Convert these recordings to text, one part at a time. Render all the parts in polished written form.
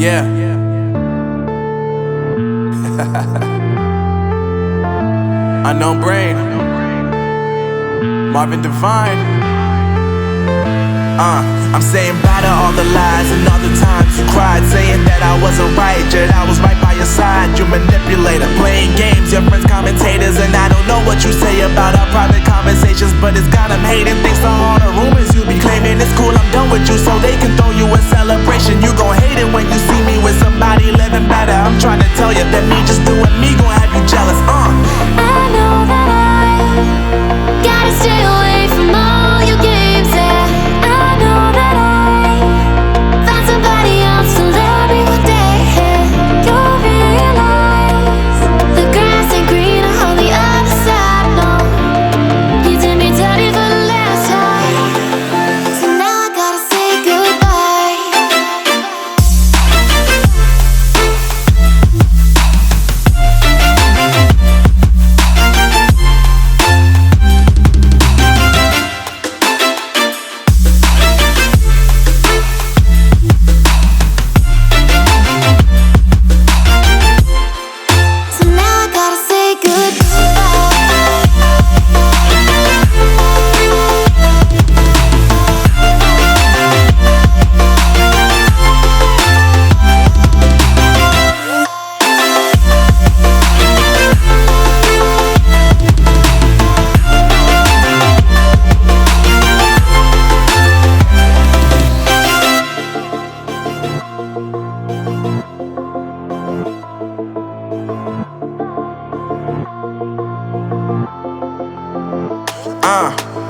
Yeah. Unknown brain. Marvin Divine. I'm saying bye to all the lies and all the times you cried, saying that I wasn't right, yet I was right by your side. You manipulator, playing games, your friends commentators, and I don't know what you say about our private conversations, but it's got them hating. Thanks to all the rumors you be claiming. It's cool, I'm done with you, so they can throw you a celebration. You gon' hate it when you see me with somebody living better. I'm trying to tell you that me just doing me gon' have you jealous. I know that I gotta stay away from all your games, yeah. I know that I found somebody else to love me one day, yeah. You'll realize the grass ain't greener on the other side, no. You did me dirty for the last time, so now I gotta say goodbye. So now I gotta say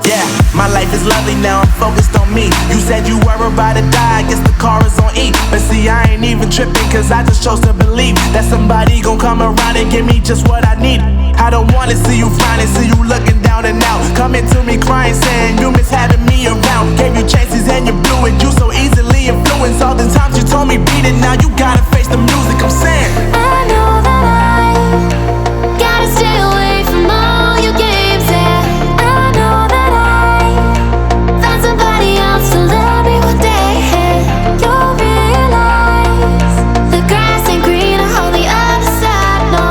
Yeah, my life is lovely now, I'm focused on me. You said you were about to die, I guess the car is on E. But see, I ain't even tripping, cause I just chose to believe that somebody gon' come around and give me just what I need. I don't wanna see you frowning, see you looking down and out, coming to me crying, saying you miss having me around. Gave you chances and you blew it, you so easily influenced. All the times you told me beat it, now you gotta face the music. I'm saying I know that I gotta stay away from all your games, yeah. I know that I found somebody else to love me one day, yeah. You'll realize the grass ain't greener on the other side, no.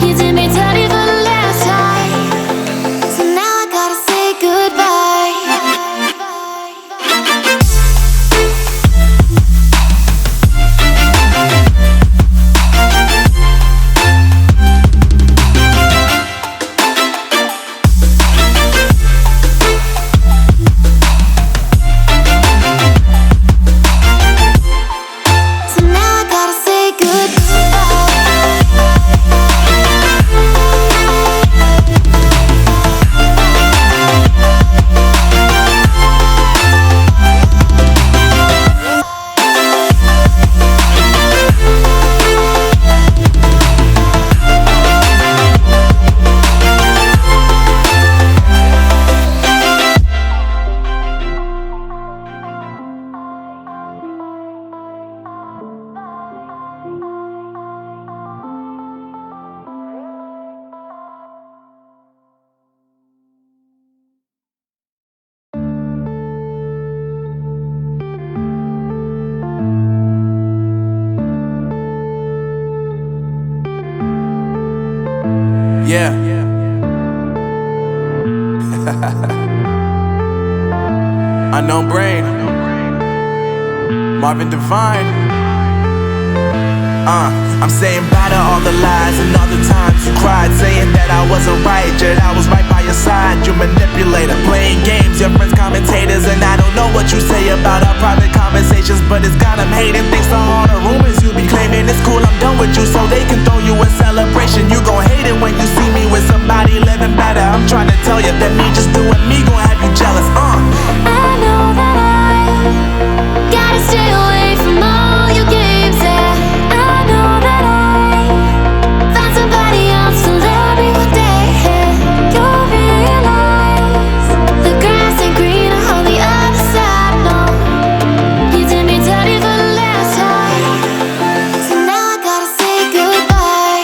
You did me dirty for the last time, so now I gotta say goodbye. So now I gotta say yeah. Unknown brain. Marvin Divine. I'm saying bye to all the lies and all the times you cried, saying that I wasn't right, yet I was right by your side. You manipulator, playing games, your friends commentators, and I don't know what you say about our private conversations, but it's got them hating. Thanks to all the rumors you be claiming. It's cool, I'm done with you, so they can throw you a celebration. You gon' hate it when you see me with somebody living better. I'm trying to tell you that me just doing me gon' have you jealous. I know that I gotta stay away from all your games, yeah. I know that I found somebody else to love me one day, yeah. You'll realize the grass ain't greener on the other side, no. You did me dirty for the last time, so now I gotta say goodbye.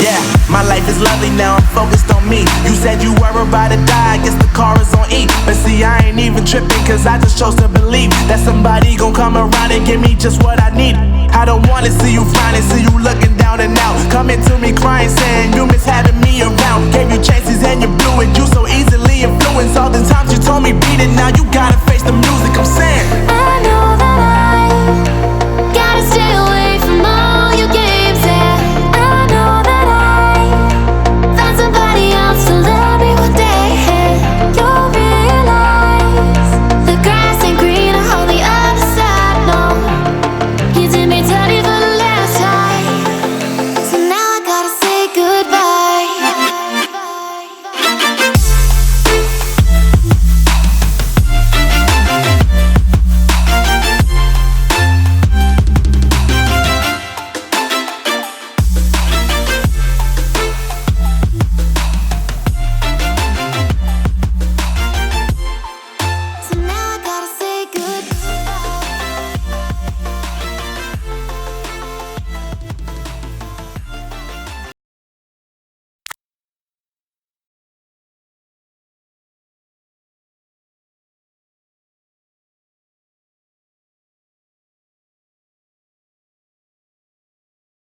Yeah, my life is lovely now, I'm focused on me. You said you were about to die, I guess the car is on E. But see, I ain't even tripping, cause I just chose to believe that somebody gon' come around and give me just what I need. I don't wanna see you frowning, see you looking down and out, coming to me crying, saying you miss having me around. Gave you chances and you blew it, you so easily influenced. All the times you told me beat it, now you gotta face the music, I'm saying I know that I gotta stay away from all your games, yeah. I know that I found somebody else to love me one day, and you'll realize the grass ain't greener on the other side, no. You did me dirty.